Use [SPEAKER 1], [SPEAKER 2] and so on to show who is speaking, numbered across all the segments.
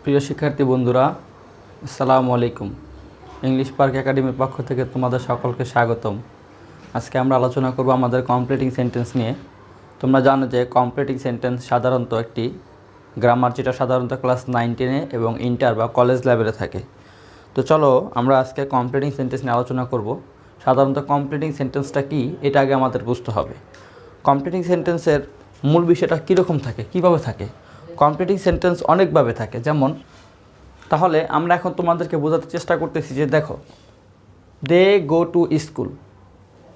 [SPEAKER 1] প্রিয় শিক্ষার্থী বন্ধুরা, আসসালামু আলাইকুম। ইংলিশ পার্ক একাডেমির পক্ষ থেকে তোমাদের সকলকে স্বাগতম। আজকে আমরা আলোচনা করব আমাদের কমপ্লিটিং সেন্টেন্স নিয়ে। তোমরা জানো যে কমপ্লিটিং সেন্টেন্স সাধারণত একটি গ্রামার, যেটা সাধারণত ক্লাস 9-10 এবং ইন্টার বা কলেজ লেভেলে থাকে। তো চলো আমরা আজকে কমপ্লিটিং সেন্টেন্স নিয়ে আলোচনা করব। সাধারণত কমপ্লিটিং সেন্টেন্সটা কী, এটা আগে আমাদের বুঝতে হবে। কমপ্লিটিং সেন্টেন্সের মূল বিষয়টা কীরকম থাকে, কীভাবে থাকে। কমপ্লিটিং সেন্টেন্স অনেকভাবে থাকে। যেমন, তাহলে আমরা এখন তোমাদেরকে বোঝাতে চেষ্টা করতেছি যে দেখো, দে গো টু স্কুল,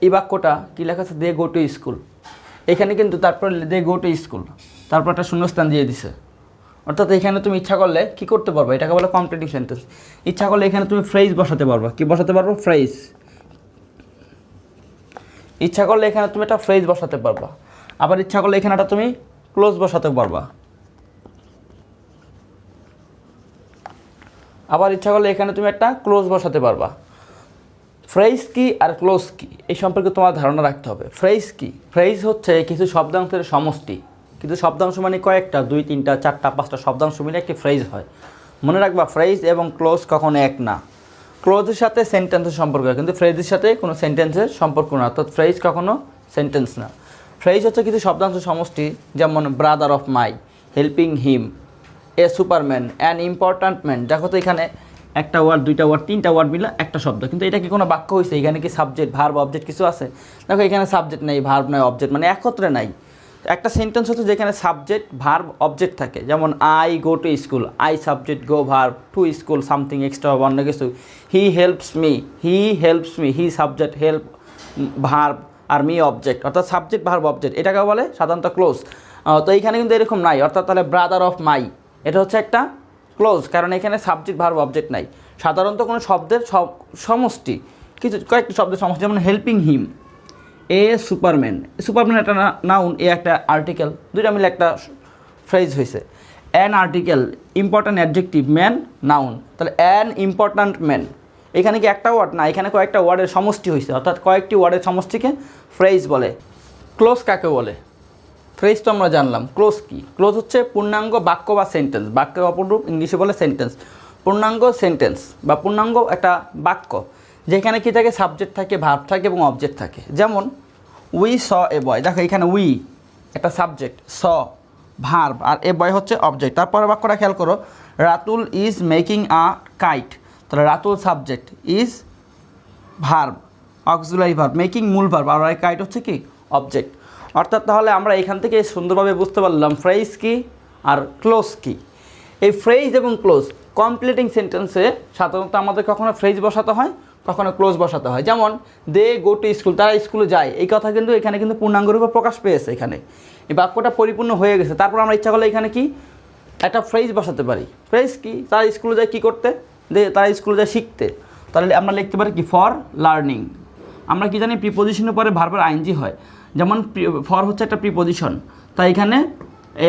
[SPEAKER 1] এই বাক্যটা কী লেখা আছে, দে গো টু স্কুল। এখানে কিন্তু তারপর দে গো টু স্কুল, তারপর একটা শূন্যস্থান দিয়ে দিছে। অর্থাৎ এখানে তুমি ইচ্ছা করলে কী করতে পারবে, এটাকে বলে কমপ্লিটিং সেন্টেন্স। ইচ্ছা করলে এখানে তুমি ফ্রেজ বসাতে পারবা। কী বসাতে পারবো? ফ্রেজ। ইচ্ছা করলে এখানে তুমি একটা ফ্রেজ বসাতে পারবা, আবার ইচ্ছা করলে এখানে একটা তুমি ক্লোজ বসাতে পারবা, আবার ইচ্ছা করলে এখানে তুমি একটা ক্লোজ বসাতে পারবা। ফ্রেজ কি আর ক্লোজ কি, এই সম্পর্কে তোমার ধারণা রাখতে হবে। ফ্রেজ কি? ফ্রেজ হচ্ছে কিছু শব্দাংশের সমষ্টি। কিন্তু শব্দাংশ মানে কয়েকটা, 2, 3, 4, 5টা শব্দাংশ মিলে একটি ফ্রেজ হয়। মনে রাখবা, ফ্রেজ এবং ক্লোজ কখনো এক না। ক্লোজের সাথে সেন্টেন্সের সম্পর্ক, কিন্তু ফ্রেজের সাথে কোনো সেন্টেন্সের সম্পর্ক না। অর্থাৎ ফ্রেজ কখনো সেন্টেন্স না। ফ্রেজ হচ্ছে কিছু শব্দাংশ সমষ্টি, যেমন brother of my, helping him, A Superman, an important man. দেখো তো এখানে একটা ওয়ার্ড, 2টা ওয়ার্ড, 3টা ওয়ার্ড মিলে একটা শব্দ, কিন্তু এটা কি কোনো বাক্য হয়েছে? এখানে কি সাবজেক্ট, ভার্ব, অবজেক্ট কিছু আছে? দেখো এখানে সাবজেক্ট নেই, ভার্ব নয়, অবজেক্ট, মানে একত্রে নাই। একটা সেন্টেন্স হচ্ছে যেখানে সাবজেক্ট, ভার্ব, অবজেক্ট থাকে। যেমন I go to school, I subject, go verb, to school something extra, অন্য কিছু। He helps me, he subject, help verb, আর মি অবজেক্ট। অর্থাৎ সাবজেক্ট, ভার্ব, অবজেক্ট, এটাকে বলে সাধারণত ক্লোজ। তো এইখানে কিন্তু এরকম নাই। অর্থাৎ তাহলে ব্রাদার অফ মাই, এটা হচ্ছে একটা ক্লোজ, কারণ এখানে সাবজেক্ট, ভার্ব, অবজেক্ট নাই। সাধারণত কোনো শব্দের সমষ্টি, কিছু কয়েকটি শব্দের সমষ্টি। যেমন হেল্পিং হিম, এ সুপারম্যান, সুপারম্যান একটা নাউন, এ একটা আর্টিকেল, দুইটা মিলে একটা ফ্রেজ হয়েছে। An article, important adjective, man noun. তাহলে অ্যান ইম্পর্ট্যান্ট ম্যান, এখানে কি একটা ওয়ার্ড না, এখানে কয়েকটা ওয়ার্ডের সমষ্টি হয়েছে। অর্থাৎ কয়েকটি ওয়ার্ডের সমষ্টিকে ফ্রেজ বলে। ক্লোজ কাকে বলে? ফ্রেজ তো আমরা জানলাম। ক্লোজ কি? ক্লোজ হচ্ছে পূর্ণাঙ্গ বাক্য বা সেন্টেন্স। বাক্যের অপরূপ ইংলিশে বলে সেন্টেন্স। পূর্ণাঙ্গ সেন্টেন্স বা পূর্ণাঙ্গ একটা বাক্য, যেখানে কি থাকে, সাবজেক্ট থাকে, ভার্ব থাকে এবং অবজেক্ট থাকে। যেমন উই স এ বয়, দেখো এখানে উই একটা সাবজেক্ট, স ভার্ব, আর এ বয় হচ্ছে অবজেক্ট। তারপরে বাক্যটা খেয়াল করো, Ratul is making a kite. তাহলে Ratul subject, is verb, auxiliary verb, making মূল ভার্ব, আর কাইট হচ্ছে কি অবজেক্ট। অর্থাৎ তাহলে আমরা এখান থেকে সুন্দরভাবে বুঝতে পারলাম ফ্রেজ কি আর ক্লোজ কি। এই ফ্রেজ এবং ক্লোজ কমপ্লিটিং সেন্টেন্সে সাধারণত আমাদের কখনো ফ্রেজ বসাতে হয়, কখনো ক্লোজ বসাতে হয়। যেমন দে গো টু স্কুল, তারা স্কুলে যায়, এই কথা কিন্তু এখানে কিন্তু পূর্ণাঙ্গ রূপে প্রকাশ পেয়েছে। এখানে এই বাক্যটা পরিপূর্ণ হয়ে গেছে। তারপর আমরা ইচ্ছা করলে এখানে কি একটা ফ্রেজ বসাতে পারি। ফ্রেজ কি? তারা স্কুলে যায় কী করতে? তারা স্কুলে যায় শিখতে। তাহলে আমরা লিখতে পারি কি, ফর লার্নিং। আমরা কি জানি, প্রিপোজিশনের পরে ভার্বের আইএনজি হয়। যেমন ফর হচ্ছে একটা প্রিপোজিশন, তাই এখানে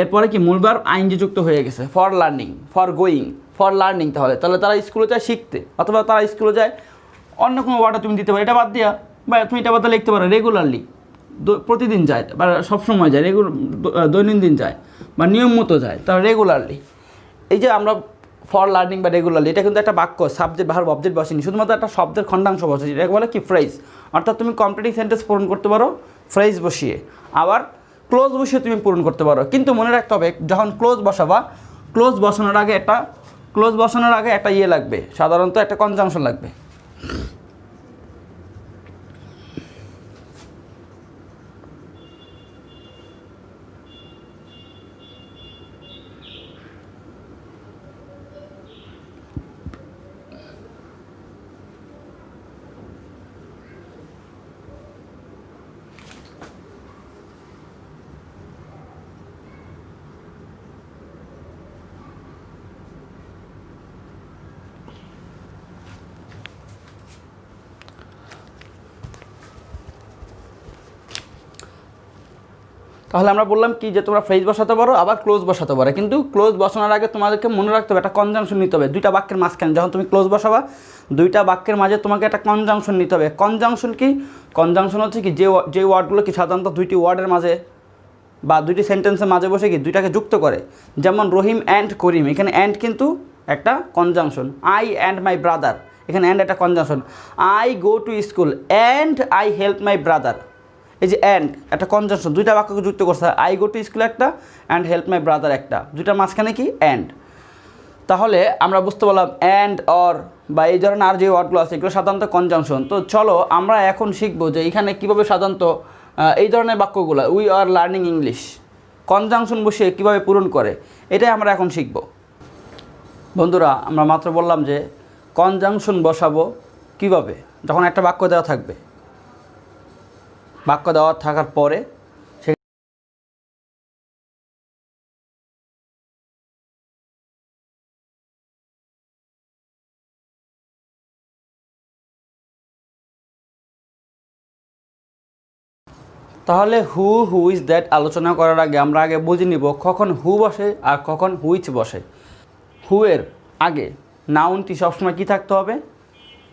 [SPEAKER 1] এরপরে কি মূল ভার্ব আইএনজি যুক্ত হয়ে গেছে। For learning, for going, for learning. তাহলে তারা স্কুলে যায় শিখতে, অথবা তারা স্কুলে যায়, অন্য কোনো ওয়ার্ডটা তুমি দিতে পারো, এটা বাদ দিয়া, বা তুমি এটা বাদ দিয়ে লিখতে পারো রেগুলারলি, প্রতিদিন যায় বা সবসময় যায়, দৈনন্দিন যায় বা নিয়ম মতো যায়, তারা রেগুলারলি। এই যে আমরা ফর লার্নিং বা রেগুলারলি, এটা কিন্তু একটা বাক্য, সাবজেক্ট, ভার্ব, অবজেক্ট বসেনি, শুধুমাত্র একটা শব্দের খণ্ডাংশ বসেছে। এটাকে বলে কি, ফ্রেজ। অর্থাৎ তুমি কমপ্লিটিং সেন্টেন্স পূরণ করতে পারো ফ্রেজ বসিয়ে, আবার ক্লোজ বসিয়ে তুমি পূরণ করতে পারো। কিন্তু মনে রাখতে হবে, যখন ক্লোজ বসাবা, ক্লোজ বসানোর আগে একটা ইয়ে লাগবে, সাধারণত একটা কনজাংশন লাগবে। তাহলে আমরা বললাম কি, যে তোমরা ফ্রেজ বসাতে পারো, আবার ক্লোজ বসাতে পারো। কিন্তু ক্লোজ বসানোর আগে তোমাদেরকে মনে রাখতে হবে একটা কনজাংশন নিতে হবে। দুইটা বাক্যের মাঝখানে যখন তুমি ক্লোজ বসাবা, দুইটা বাক্যের মাঝে তোমাকে একটা কনজাংশন নিতে হবে। কনজাংশন কি? কনজাংশন হচ্ছে কি, যে ওয়ার্ডগুলো কি সাধারণত দুইটি ওয়ার্ডের মাঝে বা দুইটি সেন্টেন্সের মাঝে বসে কি দুইটাকে যুক্ত করে, যেমন রহিম অ্যান্ড করিম, এখানে অ্যান্ড কিন্তু একটা conjunction. I and my brother, এখানে অ্যান্ড একটা conjunction. I go to school and I help my brother, এই যে অ্যান্ড একটা কনজাংশন, দুইটা বাক্যকে যুক্ত করছে। আই গো টু স্কুল একটা, অ্যান্ড হেল্প মাই ব্রাদার একটা, দুইটার মাঝখানে কি অ্যান্ড। তাহলে আমরা বুঝতে পারলাম অ্যান্ড অর বা এই ধরনের আর যে ওয়ার্ডগুলো আছে এগুলো সাধারণত কনজাংশন। তো চলো আমরা এখন শিখবো যে এখানে কীভাবে সাধারণত এই ধরনের বাক্যগুলো we are learning English conjunction বসিয়ে কীভাবে পূরণ করে, এটাই আমরা এখন শিখব। বন্ধুরা, আমরা মাত্র বললাম যে কনজাংশন বসাবো কিভাবে, যখন একটা বাক্য দেওয়া থাকবে, বাক্য দেওয়া থাকার পরে তাহলে হু ইজ দ্যাট আলোচনা করার আগে আমরা আগে বুঝে নিব কখন হু বসে আর কখন হুইচ বসে। হু এর আগে নাউনটি সবসময় কী থাকতে হবে,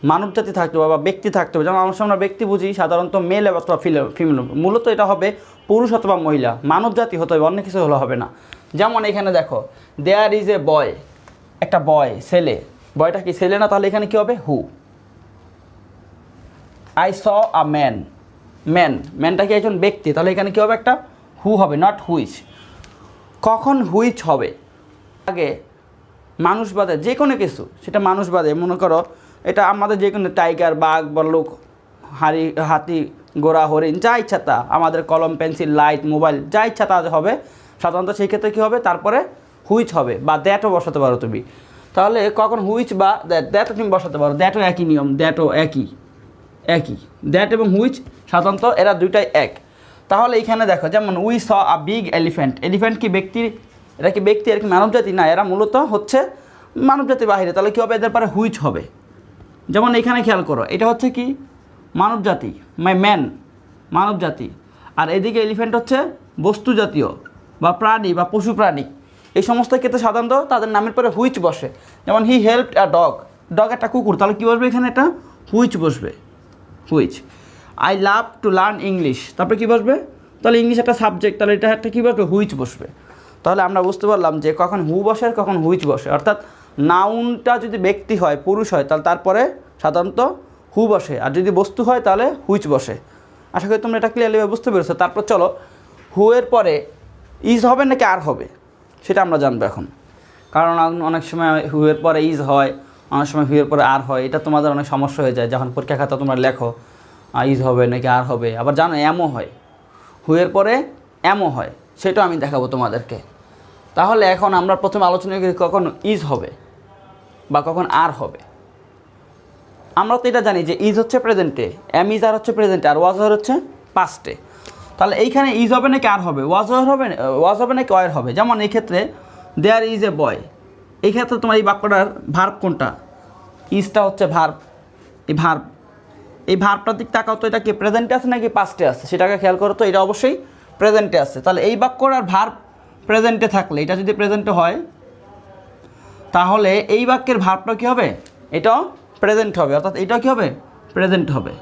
[SPEAKER 1] মানবজাতি থাকতে হবে বা ব্যক্তি থাকতে হবে। যেমন আমরা ব্যক্তি বুঝি সাধারণত মেল অথবা ফিমেল, মূলত এটা হবে পুরুষ অথবা মহিলা, মানবজাতি হতে হবে, অন্য কিছু হলে হবে না। যেমন এখানে দেখো দেয়ার ইজ এ বয়, একটা বয় ছেলে, বয়টা কি ছেলে না, তাহলে এখানে কী হবে হু। আই স আ ম্যান, ম্যানটা কি একজন ব্যক্তি, তাহলে এখানে কী হবে একটা হু হবে, নট হুইচ। কখন হুইচ হবে, আগে মানুষ বাদে যে কোনো কিছু, সেটা মানুষ বাদে, মনে করো এটা আমাদের যে কোনো টাইগার, বাঘ, ভাল্লুক, হাতি, ঘোড়া, হরিণ, যা ইচ্ছা তা, আমাদের কলম, পেন্সিল, লাইট, মোবাইল, যা ইচ্ছা তা হবে সাধারণত, সেই ক্ষেত্রে কী হবে তারপরে হুইচ হবে, বা দ্যাটও বসাতে পারো তুমি। তাহলে কখন হুইচ বা দ্যাটও তুমি বসাতে পারো, দ্যাটও একই নিয়ম, দ্যাটও একই, দ্যাট এবং হুইচ সাধারণত এরা দুইটাই এক। তাহলে এইখানে দেখো যেমন we saw a big elephant, elephant কি ব্যক্তি, এরা কি ব্যক্তি, এর কি মানবজাতি না, এরা মূলত হচ্ছে মানবজাতির বাহিরে, তাহলে কী হবে এদের পরে হুইচ হবে। যেমন এখানে খেয়াল করো, এটা হচ্ছে কি মানবজাতি, ম্যান মানবজাতি, আর এদিকে এলিফ্যান্ট হচ্ছে বস্তু জাতীয় বা প্রাণী বা পশু প্রাণী। এই সমস্ত ক্ষেত্রে সাধারণত তাদের নামের পরে হুইচ বসে। যেমন হি হেল্পড আ ডগ একটা কুকুর, তাহলে কী বসবে এখানে একটা হুইচ বসবে, which. I love to learn English, তারপরে কী বসবে, তাহলে ইংলিশ একটা সাবজেক্ট, তাহলে এটা একটা কী বসবে হুইচ বসবে। তাহলে আমরা বুঝতে পারলাম যে কখন হু বসে আর কখন হুইচ বসে, অর্থাৎ নাউনটা যদি ব্যক্তি হয়, পুরুষ হয়, তাহলে তারপরে সাধারণত হু বসে, আর যদি বস্তু হয় তাহলে হুইচ বসে। আশা করি তোমরা এটা ক্লিয়ারলিভাবে বুঝতে পেরেছো। তারপর চলো হু এর পরে ইজ হবে নাকি আর হবে সেটা আমরা জানবো এখন, কারণ অনেক সময় হু এর পরে ইজ হয়, অনেক সময় হু এর পরে আর হয়, এটা তোমাদের অনেক সমস্যা হয়ে যায় যখন পরীক্ষা খাতা তোমরা লেখো ইজ হবে নাকি আর হবে। আবার জানো এমও হয়, হু এর পরে এমও হয়, সেটাও আমি দেখাবো তোমাদেরকে। তাহলে এখন আমরা প্রথমে আলোচনা করি কখন ইজ হবে বা কখন আর হবে। আমরা তো এটা জানি যে ইজ হচ্ছে প্রেজেন্টে, এম ইজ আর হচ্ছে প্রেজেন্টে, আর ওয়াজ হচ্ছে পাস্টে। তাহলে এইখানে ইজ হবে নাকি আর হবে, ওয়াজ হবে নাকি ওয়ার হবে। যেমন এই ক্ষেত্রে দেয়ার ইজ এ বয়, এই ক্ষেত্রে তোমার এই বাক্যটার ভার্ব কোনটা, ইজটা হচ্ছে ভার্ব, এই ভার্বটার দিক তাকাও তো, এটা কি প্রেজেন্টে আছে নাকি পাস্টে আছে, সেটাকে খেয়াল করো তো, এটা অবশ্যই প্রেজেন্টে আছে। তাহলে এই বাক্যটার ভার্ব প্রেজেন্টে থাকলে, এটা যদি প্রেজেন্টে হয় তাহলে এই বাক্যের ভার্বটা কী হবে, এটাও প্রেজেন্ট হবে, অর্থাৎ এটাও কী হবে প্রেজেন্ট হবে,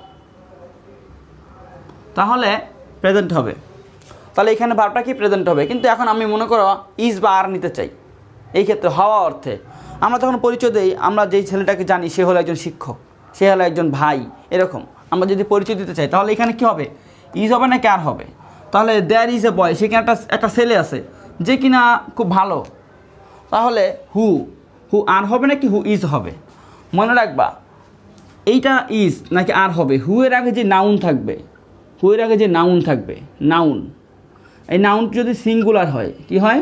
[SPEAKER 1] তাহলে প্রেজেন্ট হবে। তাহলে এখানে ভার্বটা কি প্রেজেন্ট হবে। কিন্তু এখন আমি মনে করো ইজ বা আর নিতে চাই, এই ক্ষেত্রে হওয়া অর্থে আমরা যখন পরিচয় দিই, আমরা যেই ছেলেটাকে জানি সে হলো একজন শিক্ষক, সে হলো একজন ভাই, এরকম আমরা যদি পরিচয় দিতে চাই তাহলে এখানে কী হবে, ইজ হবে নাকি আর হবে। তাহলে দেয়ার ইজ এ বয়, সেখানে একটা ছেলে আছে যে কিনা খুব ভালো, তাহলে হু আর হবে নাকি হু ইজ হবে। মনে রাখবা এইটা ইজ নাকি আর হবে, হু এর আগে যে নাউন থাকবে, নাউন, এই নাউন যদি সিঙ্গুলার হয়, কি হয়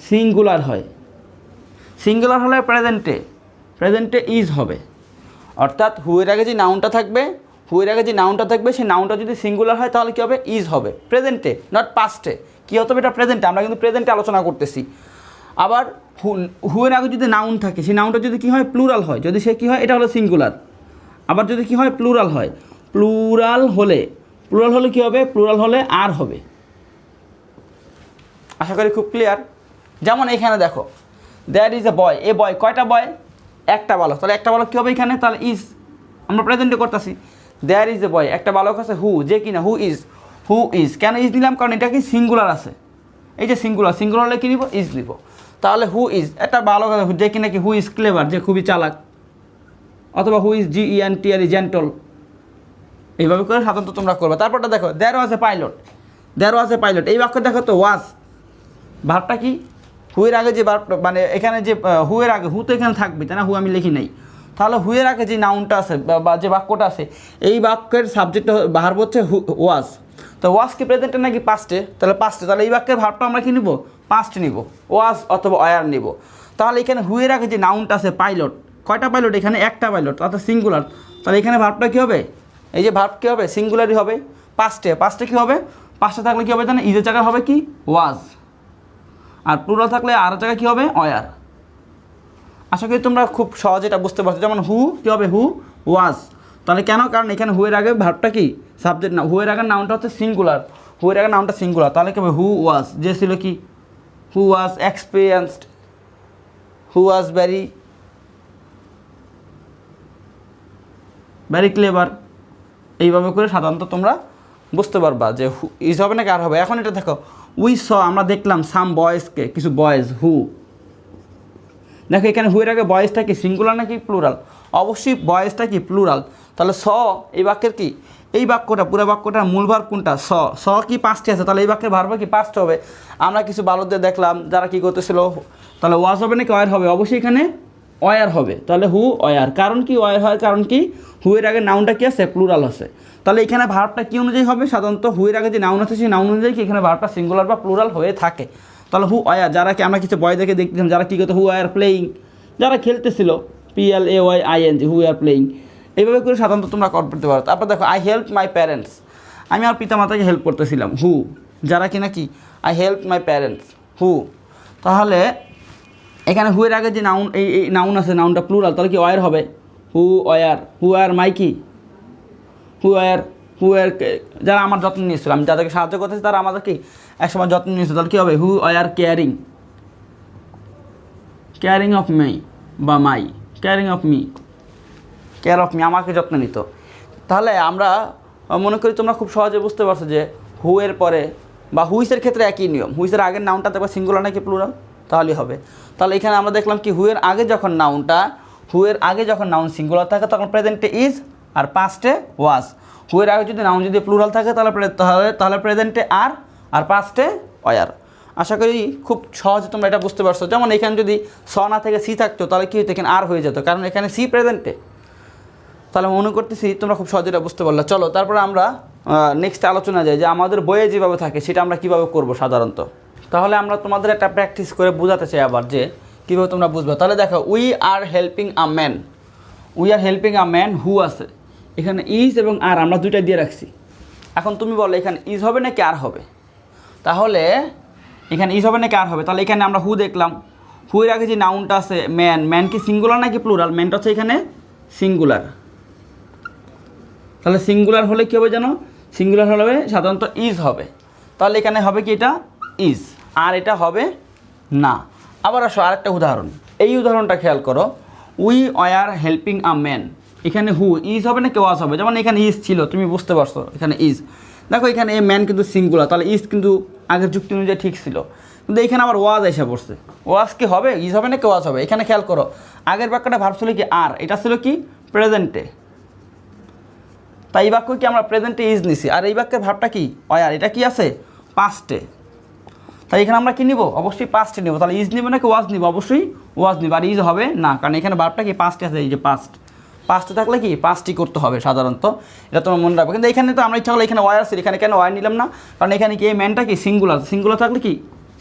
[SPEAKER 1] সিঙ্গুলার হলে প্রেজেন্টে ইজ হবে। অর্থাৎ হু এর আগে যে নাউনটা থাকবে, সেই নাউনটা যদি সিঙ্গুলার হয় তাহলে কী হবে ইজ হবে, প্রেজেন্টে নট পাস্টে। কী হতে হবে এটা প্রেজেন্টে, আমরা কিন্তু প্রেজেন্টে আলোচনা করতেছি। আবার হু এর আগে যদি নাউন থাকে, সেই নাউনটা যদি কী হয় প্লুরাল হয়, যদি সে কী হয় এটা হলো সিঙ্গুলার। আবার যদি কী হয় প্লুরাল হয়, প্লুরাল হলে কী হবে, প্লুরাল হলে আর হবে। আশা করি খুব ক্লিয়ার। যেমন এখানে দেখো দেয়ার ইজ এ বয়, এ বয়, কয়টা বয়, একটা বালক, তাহলে একটা বালক কী হবে এখানে, তাহলে ইজ, আমরা প্রেজেন্টে করতেছি। দেয়ার ইজ এ বয়, একটা বালক আছে হু, যে কিনা হু ইজ, কেন ইজ দিলাম, কারণ এটা কি সিঙ্গুলার আছে, এই যে সিঙ্গুলার, সিঙ্গুলার হলে কী নিব? ইজ নিব। তাহলে হু ইজ একটা ভালো কথা, যে কি নাকি হু ইজ ক্লেভার, যে খুবই চালাক, অথবা হু ইজ GENTL জেন্টল, এইভাবে করে সাধারণত তোমরা করবে। তারপরটা দেখো, দেয়ার ওয়াজ a pilot, there was a pilot, এই বাক্য দেখো তো ওয়াজ ভার্বটা কি? হুয়ের আগে যে ভার্ব, মানে এখানে যে হুয়ের আগে, হু তো এখানে থাকবে তাই না, হু আমি লিখি নাই, তাহলে হুয়ের আগে যে নাউনটা আছে বা যে বাক্যটা আছে, এই বাক্যের সাবজেক্ট ভার্ব হচ্ছে ওয়াজ। তো ওয়াজ কি প্রেজেন্টে নাকি পাস্টে? তাহলে পাস্টে, তাহলে এই বাক্যের ভার্বটা আমরা কী নিব? পাস্টে নিব, ওয়াজ অথবা ওয়ার নিব। তাহলে এখানে হুয়ের আগে যে নাউনটা আছে পাইলট, কয়টা পাইলট? এখানে একটা পাইলট, অর্থাৎ সিঙ্গুলার। তাহলে এখানে ভার্বটা কী হবে? এই যে ভার্ব কী হবে? সিঙ্গুলারই হবে। পাস্টে, পাস্টে কী হবে? পাস্টে থাকলে কী হবে জানো? ইজের জায়গায় হবে কি? ওয়াজ। আর প্লুরাল থাকলে আর জায়গায় কী হবে? ওয়ার। আশা করি তোমরা খুব সহজে এটা বুঝতে পারছো। যেমন হু কী হবে? হু ওয়াজ। তাহলে কেন? কারণ এখানে হুয়ের আগে ভার্বটা কি? সাবজেক্ট না, হুয়ের আগের নাউনটা হচ্ছে সিঙ্গুলার, হুয়ের আগের নাউনটা সিঙ্গুলার। তাহলে কী হবে? হু ওয়াজ, যে ছিল কি? Who was experienced, who was very clever. এইভাবে করে সাধারণত তোমরা বুঝতে পারবা যে হু ইজ হবে না কার হবে। এখন এটা দেখো, উই স, আমরা দেখলাম সাম বয়েজকে, কিছু বয়েজ, হু। দেখো এখানে হুয়ের আগে বয়েজটা কি সিঙ্গুলার নাকি প্লুরাল? অবশ্যই বয়েজটা কি প্লুরাল। তাহলে স এই বাক্যের কি? এই বাক্যটা, পুরো বাক্যটার মূল ভার্ব কোনটা? স। স কি পাঁচটি আছে, তাহলে এই বাক্যের ভার্ব কি পাঁচটা হবে। আমরা কিছু বালকদের দেখলাম যারা কি করতেছিল, তাহলে ওয়াজ হবে নাকি ওয়ার হবে? অবশ্যই এখানে ওয়ার হবে। তাহলে হু ওয়ার, কারণ কি ওয়ার হয়? কারণ কি হুয়ের আগে নাউনটা কি আছে? প্লুরাল আছে। তাহলে এখানে ভার্বটা কি অনুযায়ী হবে? সাধারণত হুয়ের আগে যে নাউন আছে সেই নাউন অনুযায়ী কি এখানে ভার্বটা সিঙ্গুলার বা প্লুরাল হয়ে থাকে। তাহলে হু ওয়ার, যারা কি আমরা কিছু বয়দেরকে দেখতেছিলাম যারা কী করতো, হু ওয়ার প্লেয়িং, যারা খেলতেছিল, PLAYING, হু আর প্লেয়িং। এইভাবে করে সাধারণত তোমরা করতে পারো। তারপর দেখো, আই হেল্প মাই প্যারেন্টস, আমি আমার পিতামাতাকে হেল্প করতেছিলাম, হু। যারা কি নাকি আই হেল্প মাই প্যারেন্টস, হু। তাহলে এখানে হুয়ের আগে যে নাউন, এই নাউন আছে, নাউনটা প্লুরাল, তাহলে কি ওয়ার হবে? হু ওয়ার, হু আর মাই কি? হু ওয়ার যারা আমার যত্ন নিয়েছিল, আমি যাদেরকে সাহায্য করতেছি তারা আমাদের কি একসময় যত্ন নিয়েছিল, তাহলে কী হবে? Who were caring of my বা my, caring of me, care of me, আমাকে যত্ন নিত। তাহলে আমরা মনে করি তোমরা খুব সহজে বুঝতে পারছো যে হু এর পরে বা হুইসের ক্ষেত্রে একই নিয়ম, হুইসের আগের নাউনটা দেখবা সিঙ্গুলার নাকি প্লুরাল, তাহলেই হবে। তাহলে এখানে আমরা দেখলাম কি হুয়ের আগে যখন নাউন সিঙ্গুলার থাকে তখন প্রেজেন্টে ইজ আর পাস্টে ওয়াজ। হুয়ের আগে যদি নাউন যদি প্লুরাল থাকে তাহলে প্রেজেন্টে আর পাস্টে ওয়ার। আশা করি খুব সহজে তোমরা এটা বুঝতে পারছো। যেমন এখানে যদি স না থেকে সি থাকতো তাহলে কী হতো? এখানে আর হয়ে যেত, কারণ এখানে সি প্রেজেন্টে। তাহলে মনে করতেছি তোমরা খুব সহজে এটা বুঝতে পারলে। চলো তারপরে আমরা নেক্সট আলোচনা যাই যে আমাদের বইয়ে যেভাবে থাকে সেটা আমরা কীভাবে করবো সাধারণত। তাহলে আমরা তোমাদের একটা প্র্যাকটিস করে বোঝাতে চাই আবার যে কীভাবে তোমরা বুঝবে। তাহলে দেখো, we are helping a man who আছে, এখানে ইজ এবং আর আমরা দুইটা দিয়ে রাখছি। এখন তুমি বলো এখানে ইজ হবে নাকি আর হবে? তাহলে এখানে ইজ হবে নাকি আর হবে? তাহলে এখানে আমরা হু দেখলাম, হুয়ের আগে যে নাউনটা আছে ম্যান কি সিঙ্গুলার নাকি প্লুরাল? ম্যানটা হচ্ছে এখানে সিঙ্গুলার। তাহলে সিঙ্গুলার হলে কী হবে জানো? সিঙ্গুলার হলে সাধারণত ইজ হবে। তাহলে এখানে হবে কি? এটা ইজ, আর এটা হবে না। আবার আসো আরেকটা উদাহরণ, এই উদাহরণটা খেয়াল করো, we are helping a man, এখানে হু ইজ হবে নাকি ওয়াজ হবে? যেমন এখানে ইজ ছিল, তুমি বুঝতে পারছো এখানে ইজ। দেখো এখানে এ ম্যান কিন্তু সিঙ্গুলার, তাহলে ইজ কিন্তু আগের যুক্তি অনুযায়ী ঠিক ছিল, কিন্তু এখানে আবার ওয়াজ এসে পড়ছে। ওয়াজ কি হবে? ইজ হবে নাকি ওয়াজ হবে? এখানে খেয়াল করো, আগের বাক্যটা ভার্ব ছিল কি আর, এটা ছিল কি প্রেজেন্টে, তাই এই বাক্য কি আমরা প্রেজেন্টে ইজ নিছি, আর এই বাক্যের ভার্বটা কি ওয়ার, এটা কি আছে পাস্টে। তাই এখানে আমরা কি নিব? অবশ্যই পাস্টে নিব। তাহলে ইজ নিব নাকি ওয়াজ নিব? অবশ্যই ওয়াজ নিব। আর ইজ হবে না, কারণ এখানে ভার্বটা কি পাস্টে আছে, এই যে পাস্টে থাকলে কি পাস্টই করতে হবে সাধারণত, এটা তোমার মনে রাখবে। কিন্তু এখানে তো আমরা ইচ্ছা করলে এখানে ওয়ার আছে, এখানে কেন ওয়ার নিলাম না? কারণ এখানে কি এই ম্যানটা কি সিঙ্গুলার থাকলে কি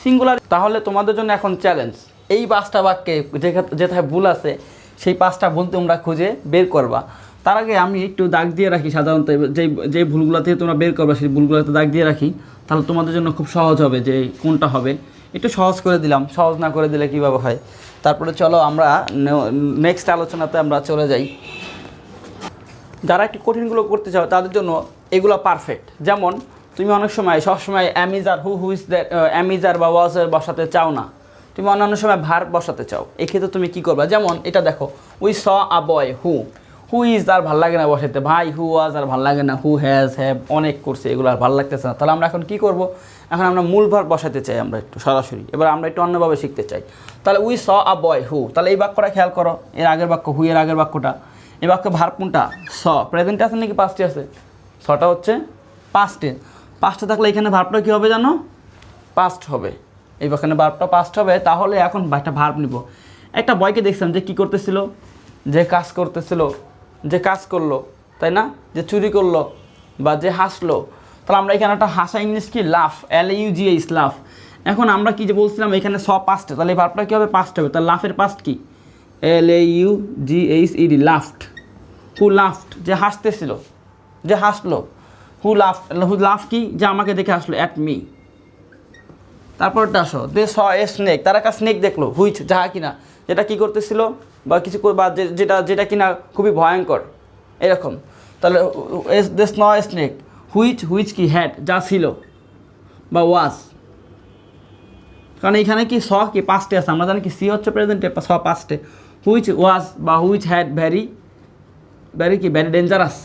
[SPEAKER 1] সিঙ্গুলার। তাহলে তোমাদের জন্য এখন চ্যালেঞ্জ, এই 5টা বাক্যে যেথায় ভুল আছে সেই 5টা ভুল তোমরা খুঁজে বের করবা। তার আগে আমি একটু দাগ দিয়ে রাখি, সাধারণত যে ভুলগুলো থেকে তোমরা বের করবা সেই ভুলগুলোতে দাগ দিয়ে রাখি, তাহলে তোমাদের জন্য খুব সহজ হবে যে কোনটা হবে। একটু সহজ করে দিলাম, সহজ না করে দিলে কীভাবে হয়। তারপরে চলো আমরা নেক্সট আলোচনাতে আমরা চলে যাই। যারা একটু কঠিনগুলো করতে চাও তাদের জন্য এগুলো পারফেক্ট। যেমন তুমি অনেক সময় সবসময় am is are who is that am is are বা ওয়াজের বসাতে চাও না, তুমি অন্যান্য সময় ভার্ব বসাতে চাও। এক্ষেত্রে তুমি কী করবা? যেমন এটা দেখো, we saw a boy who is আর ভাল লাগে না বসাতে, ভাই হু ওয়াজ আর ভাল লাগে না, হু হ্যাজ হ্যাভ অনেক করছে, এগুলো আর ভালো লাগতেছে না। তাহলে আমরা এখন কী করবো? এখন আমরা মূল ভার্ব বসাতে চাই আমরা একটু সরাসরি, এবার আমরা একটু অন্যভাবে শিখতে চাই। তাহলে উই স আ বয় হু, তাহলে এই বাক্যটা খেয়াল করো, এর আগের বাক্য হু, এর আগের বাক্যটা, এই বাক্য ভার্ব কোনটা? স। প্রেজেন্টে আছে নাকি পাস্টে আছে? সটা হচ্ছে পাস্টে। পাস্টে থাকলে এখানে ভার্বটা কী হবে জানো? পাস্ট হবে। এই বাক্যে ভার্বটা পাস্ট হবে। তাহলে এখন একটা ভার্ব নিব। একটা বয়কে দেখছিলাম যে কী করতেছিল, যে কাজ করতেছিল, যে কাজ করলো, তাই না? যে চুরি করলো বা যে হাসলো। তাহলে আমরা এখানে একটা হাসা ইংলিশ কি? লাফ, LAUGH, লাফ। এখন আমরা কি যে বলছিলাম এখানে স পাস্টে, তাহলে এই ভার্বটা কী হবে? পাস্ট হবে। তাহলে লাফের পাস্ট কি? LAUGHED, laughed. হু লাফট, যে হাসতেছিল, যে হাসলো। হু লাফ কি? যে আমাকে দেখে হাসলো, অ্যাট মি। তারপরটা আসো, দে স এ স্নেক, তারা একটা স্নেক দেখলো, হুইচ, যাহা কিনা, যেটা কী করতেছিল বা কিছু বা যেটা কিনা খুবই ভয়ঙ্কর এরকম। তাহলে দে স এ স্নেক, হুইচ কি? হ্যাড, যা ছিল বা ওয়াজ। কারণ এইখানে কি স কি পাস্টে আছে, আমরা জানি কি সি হচ্ছে প্রেজেন্টে, স পাস্টে। হুইচ ওয়াজ বা হুইচ হ্যাড ভ্যারি ডেঞ্জারাস।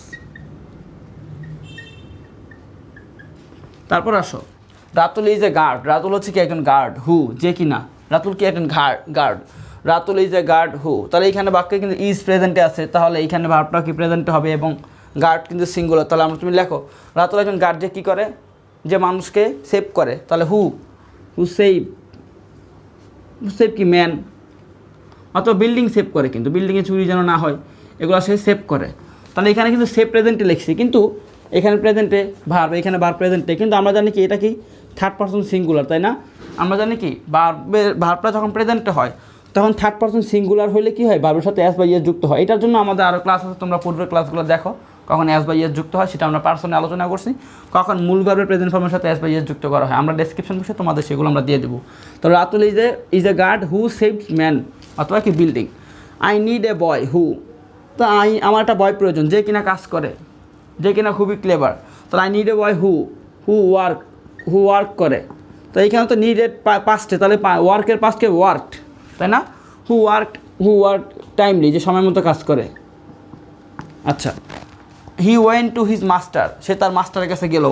[SPEAKER 1] তারপর আসো, Ratul is a guard, Ratul হচ্ছে কি? একজন গার্ড। হু, যে কিনা, রাতুল কি? একজন guard. Ratul is a guard who, তাহলে এইখানে বাক্যে কিন্তু ইজ প্রেজেন্টে আছে, তাহলে এইখানে ভার্বটা কি? প্রেজেন্টে হবে এবং গার্ড কিন্তু সিঙ্গুলার। তাহলে তুমি লেখো রাতুল একজন গার্ড, যে কী করে? যে মানুষকে সেভ করে। তাহলে হু সেভ কি? ম্যান। অথবা বিল্ডিং সেভ করে, কিন্তু বিল্ডিংয়ে চুরি যেন না হয় এগুলো সে সেভ করে। তাহলে এখানে কিন্তু সেভ প্রেজেন্টে লিখছি, কিন্তু এখানে প্রেজেন্টে ভার্ব, এখানে ভার্ব প্রেজেন্টে, কিন্তু আমরা জানি কি এটা কি? থার্ড পারসন সিঙ্গুলার, তাই না? আমরা জানি কি ভার্বটা যখন প্রেজেন্টে হয় তখন থার্ড পারসন সিঙ্গুলার হলে কি হয়? ভার্বের সাথে অ্যাস বা ইয়েস যুক্ত হয়। এটার জন্য আমাদের আরও ক্লাস আছে, তোমরা পূর্বের ক্লাসগুলো দেখো, কখন অ্যাস বা ইয়েস যুক্ত হয় সেটা আমরা পার্সনে আলোচনা করছি, কখন মূল ভার্বের প্রেজেন্ট ফর্মের সাথে অ্যাস বা ইয়েস যুক্ত করা হয়। আমরা ডেসক্রিপশন বসে তোমাদের সেগুলো আমরা দিয়ে দেবো। তো Ratul is a guard who saves man, অথবা কি? Building. I need a boy who, তো আমার একটা বয় প্রয়োজন, যে কিনা কাজ করে, যে কিনা খুবই ক্লেভার। তাহলে I need a boy who work করে। তো এইখানে তো নিডেড পাস্টে, তাহলে ওয়ার্কের পাস্টকে ওয়ার্কড, তাই না? হু ওয়ার্ক টাইমলি, যে সময় মতো কাজ করে। আচ্ছা, he went to his master, সে তার মাস্টারের কাছে গেল।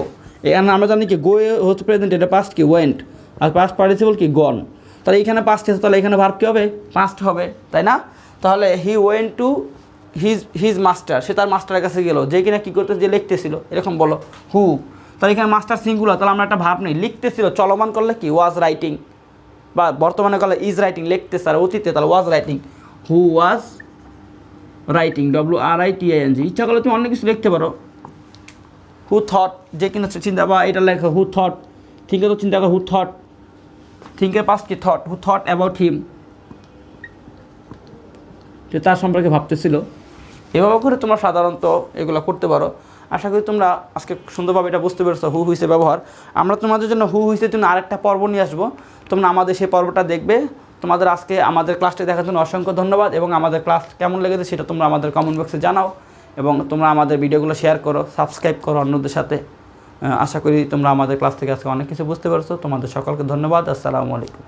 [SPEAKER 1] এখানে আমরা জানি কি? গো হচ্ছে প্রেজেন্ট, এটা পাস্ট কি? ওয়েন্ট। আর পাস্ট পার্টিসিপল কি? গন। তাহলে এইখানে পাস্ট আছে, তাহলে এখানে ভার্ব কী হবে? পাস্ট হবে, তাই না? তাহলে he went to his master, সে তার মাস্টারের কাছে গেল, যে কিনা কী করতে? যে লিখতেছিল, এরকম বলো হু। তাহলে এখানে মাস্টার সিঙ্গুলার, তাহলে আমরা একটা ভার্ব নেই, লিখতেছিল। চলমান করলে কি? ওয়াজ রাইটিং, বা বর্তমানে করলে ইজ রাইটিং, লিখতেছে। আর অতীতে তাহলে was writing, who was writing, WRITING। ইচ্ছা করলে তুমি অন্য কিছু লিখতে পারো। হু থট, যে কিনা চিন্তা, বা এটা লেখো হু থট, থিঙ্কে তো চিন্তা করো, হু থট, থিঙ্কের পাস্ট কি? Thought. Who thought about him, যে তার সম্পর্কে ভাবতেছিল। এভাবে করে তোমরা সাধারণত এগুলো করতে পারো। আশা করি তোমরা আজকে সুন্দরভাবে এটা বুঝতে পেরেছো হু হুইসের ব্যবহার। আমরা তোমাদের জন্য হু হুইসের জন্য আরেকটা পর্ব নিয়ে আসবো, তোমরা আমাদের সেই পর্বটা দেখবে। তোমাদের আজকে আমাদের ক্লাসটি দেখার জন্য অসংখ্য ধন্যবাদ, এবং আমাদের ক্লাস কেমন লেগেছে সেটা তোমরা আমাদের কমেন্ট বক্সে জানাও, এবং তোমরা আমাদের ভিডিওগুলো শেয়ার করো, সাবস্ক্রাইব করো অন্যদের সাথে। আশা করি তোমরা আমাদের ক্লাস থেকে আজকে অনেক কিছু বুঝতে পেরেছো। তোমাদের সকলকে ধন্যবাদ। আসসালামু আলাইকুম।